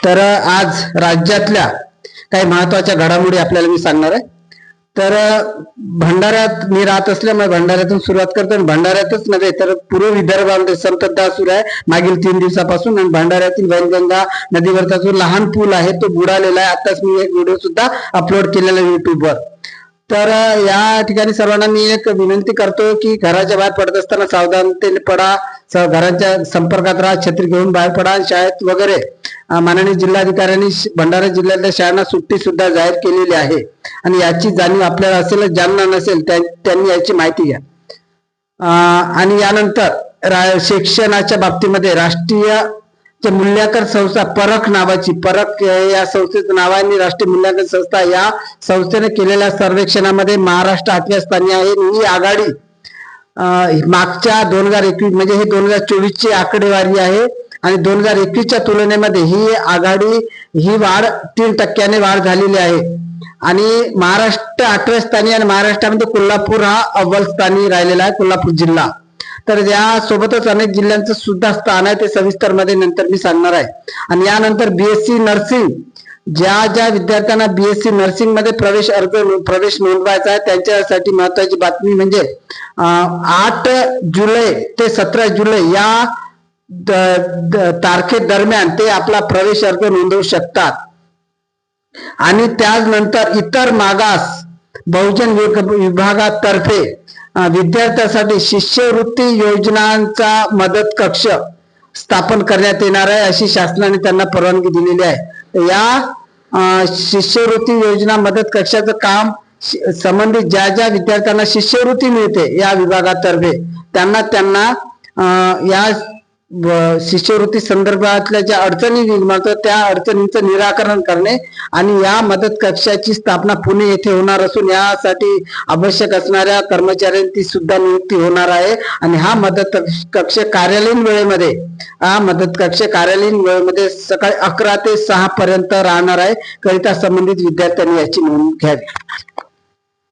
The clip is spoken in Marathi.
तर आज राज्यातल्या काही महत्वाच्या घडामोडी आपल्याला मी सांगणार आहे. तर भंडाऱ्यात मी राहत असल्यामुळे भंडाऱ्यातून सुरुवात करतो. आणि भंडाऱ्यातच नव्हे तर पूर्व विदर्भामध्ये संततधार सुरू आहे मागील 3 दिवसापासून. आणि भंडाऱ्यातील वैनगंगा नदीवरचा जो लहान पूल आहे तो बुडालेला आहे. आताच मी एक व्हिडिओ सुद्धा अपलोड केलेला युट्यूबवर. तर या ठिकाणी सर्वांना मी एक विनंती करतो की घराच्या बाहेर पडत असताना सावधानतेने पडा, घराच्या संपर्कात राहा, छत्री घेऊन बाहेर पडा. शाळेत वगैरे माननीय जिल्हाधिकाऱ्यांनी भंडारा जिल्ह्यातल्या शाळांना सुट्टी सुद्धा जाहीर केलेली आहे. आणि याची जाणीव आपल्याला असेल, ज्यांना नसेल त्यांनी याची माहिती घ्या. आणि यानंतर शिक्षणाच्या बाबतीमध्ये राष्ट्रीय मूल्यांकन संस्था परख नावाची, परख या संस्थेचं नाव आहे. आणि राष्ट्रीय मूल्यांकन संस्था या संस्थेने केलेल्या सर्वेक्षणामध्ये महाराष्ट्र 8व्या स्थानी आहे. ही आघाडी मागच्या 2021 म्हणजे हे 2024 ची आकडेवारी आहे. आणि 2021च्या तुलनेमध्ये ही आघाडी ही वाढ 3% वाढ झालेली आहे. आणि महाराष्ट्र 8व्या स्थानी आणि महाराष्ट्रामध्ये कोल्हापूर हा अव्वल स्थानी राहिलेला आहे, कोल्हापूर जिल्हा. तर यासोबतच अनेक जिल्ह्यांचं सुद्धा स्थान आहे, ते सविस्तर मध्ये नंतर मी सांगणार आहे. आणि यानंतर बीएससी नर्सिंग, ज्या विद्यार्थ्यांना बीएससी नर्सिंग मध्ये प्रवेश नोंदवायचा आहे त्यांच्यासाठी महत्वाची बातमी म्हणजे 8 जुलै ते 17 जुलै या तारखेदरम्यान ते आपला प्रवेश अर्ज नोंदवू शकतात. आणि त्यानंतर इतर मागास बहुजन विभागातर्फे विद्यार्थ्यांसाठी शिष्यवृत्ती योजनांचा मदत कक्ष स्थापन करण्यात येणार आहे, अशी शासनाने त्यांना परवानगी दिलेली आहे. या शिष्यवृत्ती योजना मदत कक्षाचं काम संबंधित ज्या विद्यार्थ्यांना शिष्यवृत्ती मिळते या विभागातर्फे त्यांना या शिष्यवृत्ती संदर्भातल्या ज्या अडचणी निर्माण होतात त्या अडचणींचं निराकरण करणे. आणि या मदत कक्षाची स्थापना पुणे येथे होणार असून यासाठी आवश्यक असणाऱ्या कर्मचाऱ्यांची सुद्धा नियुक्ती होणार आहे. आणि हा मदत कक्ष कार्यालयीन वेळेमध्ये सकाळी 11 ते 6 पर्यंत राहणार आहे. करिता संबंधित विद्यार्थ्यांनी याची नोंद घ्यावी.